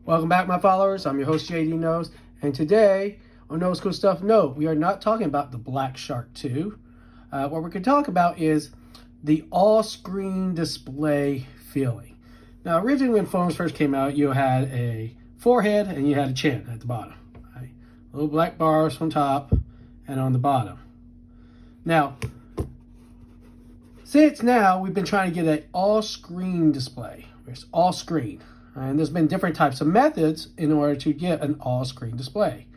Welcome back, my followers. I'm your host, JD Knoles, and today on Knoles Cool Stuff, no, we are not talking about the Black Shark 2. What we're going to talk about is the all-screen display feeling. Now, originally when phones first came out, you had a forehead and you had a chin at the bottom. Right? Little black bars on top and on the bottom. Now, since now, we've been trying to get an all-screen display. It's all screen. And there's been different types of methods in order to get an all-screen display.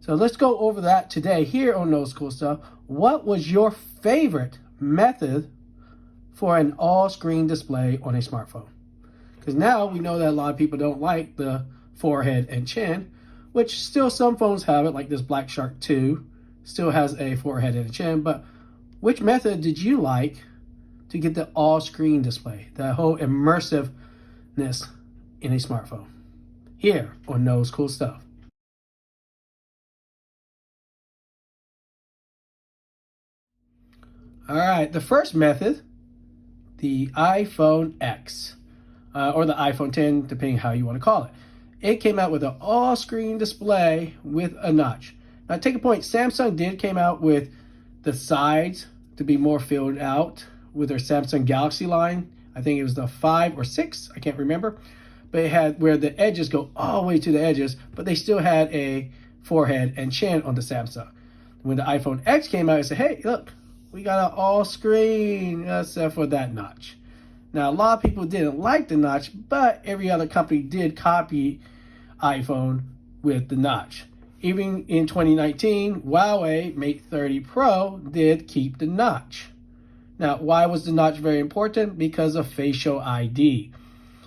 So let's go over that today here on Knoles Cool Stuff. What was your favorite method for an all-screen display on a smartphone? Because now we know that a lot of people don't like the forehead and chin, which still some phones have it, like this Black Shark 2 still has a forehead and a chin. But which method did you like to get the all-screen display, the whole immersiveness in a smartphone? Here on Knoles Cool Stuff. All right, the first method, the iPhone X, or the iPhone 10, depending how you want to call it. It came out with an all-screen display with a notch. Now, take a point, Samsung came out with the sides to be more filled out with their Samsung Galaxy line. I think it was the 5 or 6, I can't remember. But it had where the edges go all the way to the edges, but they still had a forehead and chin on the Samsung. When the iPhone X came out, it said, hey, look, we got an all screen except for that notch. Now, a lot of people didn't like the notch, but every other company did copy iPhone with the notch. Even in 2019, Huawei Mate 30 Pro did keep the notch. Now, why was the notch very important? Because of facial ID.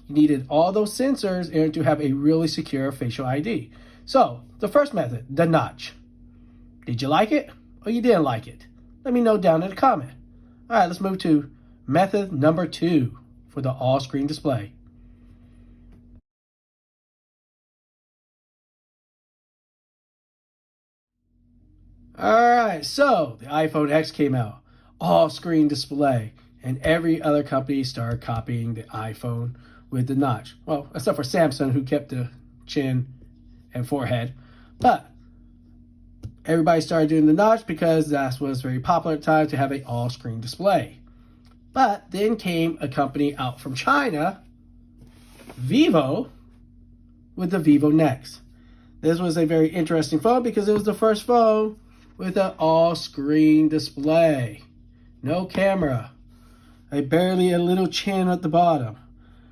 You needed all those sensors in order to have a really secure facial ID. So, the first method, the notch. Did you like it or you didn't like it? Let me know down in the comment. All right, let's move to method number 2 for the all-screen display. All right, so the iPhone X came out, all-screen display, and every other company started copying the iPhone with the notch. Well, except for Samsung, who kept the chin and forehead. But everybody started doing the notch because that was very popular at the time to have an all-screen display. But then came a company out from China, Vivo, with the Vivo Nex. This was a very interesting phone because it was the first phone with an all-screen display. No camera. Barely a little chin at the bottom.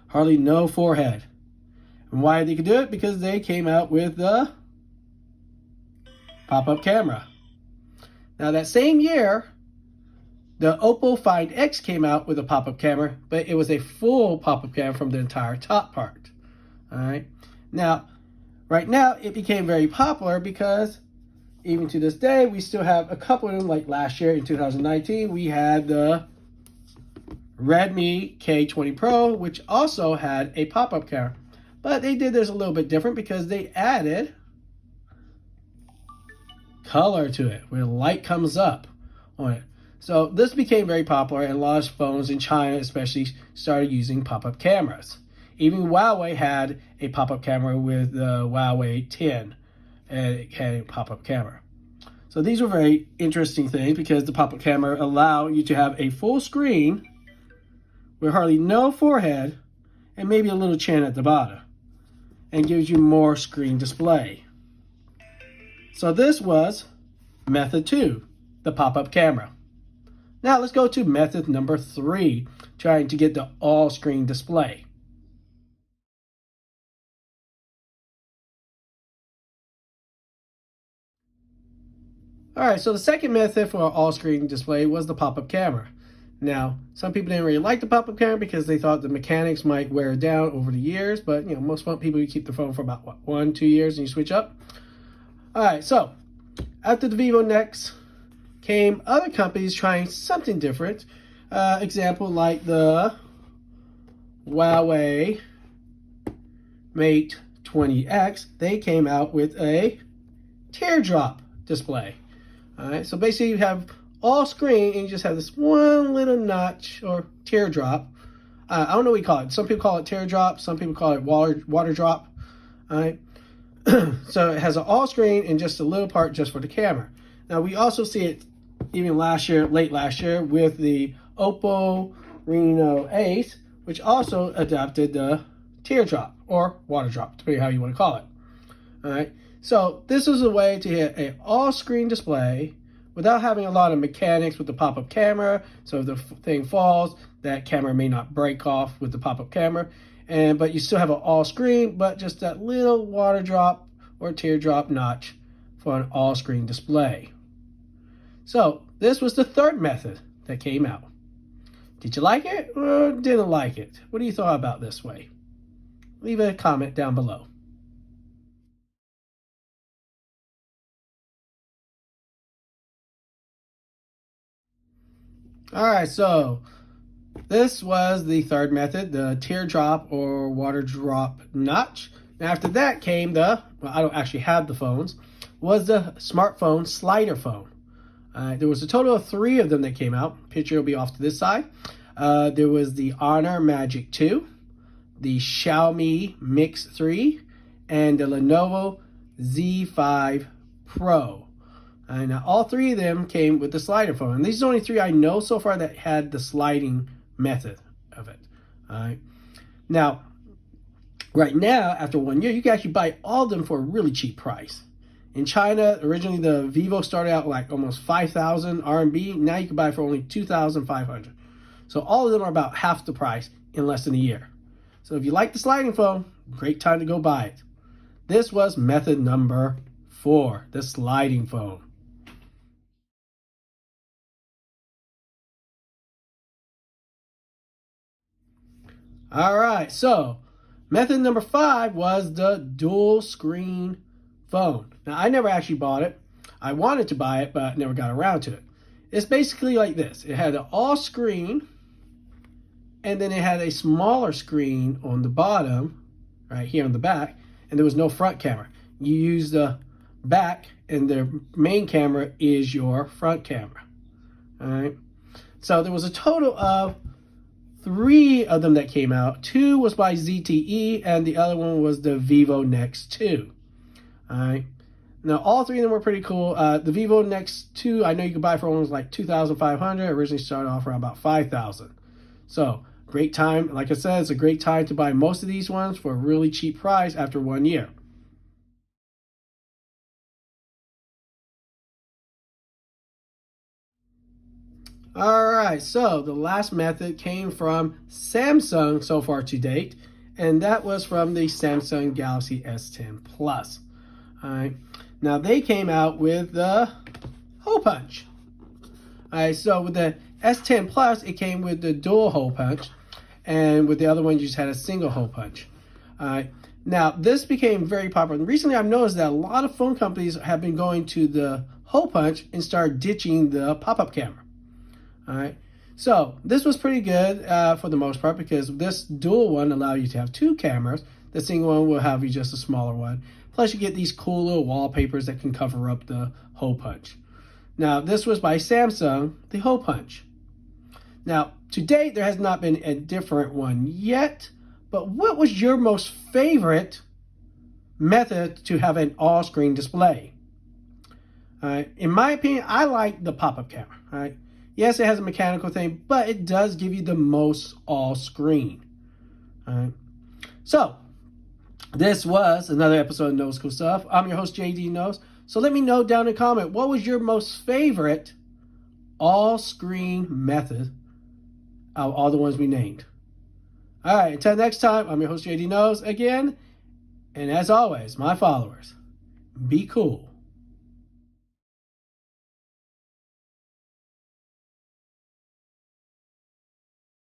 Hardly no forehead. And why they could do it? Because they came out with the pop-up camera. Now that same year, the Oppo Find X came out with a pop-up camera, but it was a full pop-up camera from the entire top part. All right. Now, right now, it became very popular because even to this day, we still have a couple of them. Like last year in 2019, we had the Redmi K20 Pro, which also had a pop-up camera. But they did this a little bit different because they added color to it, where light comes up on it. So this became very popular, and a lot of phones in China especially started using pop-up cameras. Even Huawei had a pop-up camera with the Huawei 10, and it had a pop-up camera. So these were very interesting things because the pop-up camera allow you to have a full screen with hardly no forehead and maybe a little chin at the bottom, and gives you more screen display. So this was method 2, the pop-up camera. Now let's go to method number 3, trying to get the all-screen display. All right, so the second method for an all-screen display was the pop-up camera. Now, some people didn't really like the pop-up camera because they thought the mechanics might wear down over the years, but most people, you keep the phone for about, 1-2 years and you switch up. All right, so after the Vivo Nex came other companies trying something different. Example like the Huawei Mate 20X, they came out with a teardrop display. All right, so basically you have all screen and you just have this one little notch or teardrop. I don't know what you call it. Some people call it teardrop. Some people call it water drop. All right. So it has an all screen and just a little part just for the camera. Now we also see it even late last year, with the Oppo Reno 8, which also adopted the teardrop or water drop, depending how you want to call it. All right. So this is a way to hit an all-screen display without having a lot of mechanics with the pop-up camera. So if the thing falls, that camera may not break off with the pop-up camera, but you still have an all-screen, but just that little water drop or teardrop notch for an all-screen display. So this was the third method that came out. Did you like it or didn't like it? What do you thought about this way? Leave a comment down below. All right, so this was the third method, the teardrop or water drop notch. Now after that came well, I don't actually have the phones, was the smartphone slider phone. There was a total of 3 of them that came out. Picture will be off to this side. There was the Honor Magic 2, the Xiaomi Mix 3, and the Lenovo Z5 Pro. Now all 3 of them came with the slider phone. And these are only 3 I know so far that had the sliding method of it. All right. Now, right now, after 1 year, you can actually buy all of them for a really cheap price. In China, originally the Vivo started out like almost 5,000 RMB. Now you can buy it for only 2,500. So all of them are about half the price in less than a year. So if you like the sliding phone, great time to go buy it. This was method number 4, the sliding phone. All right, so method number 5 was the dual screen phone. Now, I never actually bought it. I wanted to buy it, but never got around to it. It's basically like this. It had an all screen, and then it had a smaller screen on the bottom, right here on the back, and there was no front camera. You use the back, and the main camera is your front camera. All right. So there was a total of 3 of them that came out. 2 was by ZTE, and the other one was the Vivo Nex 2. All right. Now, all 3 of them were pretty cool. The Vivo Nex 2, I know you could buy for almost like 2,500. Originally started off around about 5,000. So, great time. Like I said, it's a great time to buy most of these ones for a really cheap price after 1 year. All right, so the last method came from Samsung so far to date, and that was from the Samsung Galaxy S10 Plus. All right, now they came out with the hole punch. All right, so with the S10 Plus, it came with the dual hole punch, and with the other one, you just had a single hole punch. All right, now this became very popular. Recently, I've noticed that a lot of phone companies have been going to the hole punch and start ditching the pop-up camera. All right, so this was pretty good for the most part, because this dual one allowed you to have 2 cameras. The single one will have you just a smaller one. Plus, you get these cool little wallpapers that can cover up the hole punch. Now, this was by Samsung, the hole punch. Now, to date, there has not been a different one yet, but what was your most favorite method to have an all-screen display? All right, in my opinion, I like the pop-up camera. All right. Yes, it has a mechanical thing, but it does give you the most all-screen. All right. So, this was another episode of Knoles Cool Stuff. I'm your host, JD Knoles. So let me know down in the comment, what was your most favorite all-screen method out of all the ones we named? All right, until next time, I'm your host, JD Knoles again. And as always, my followers, be cool.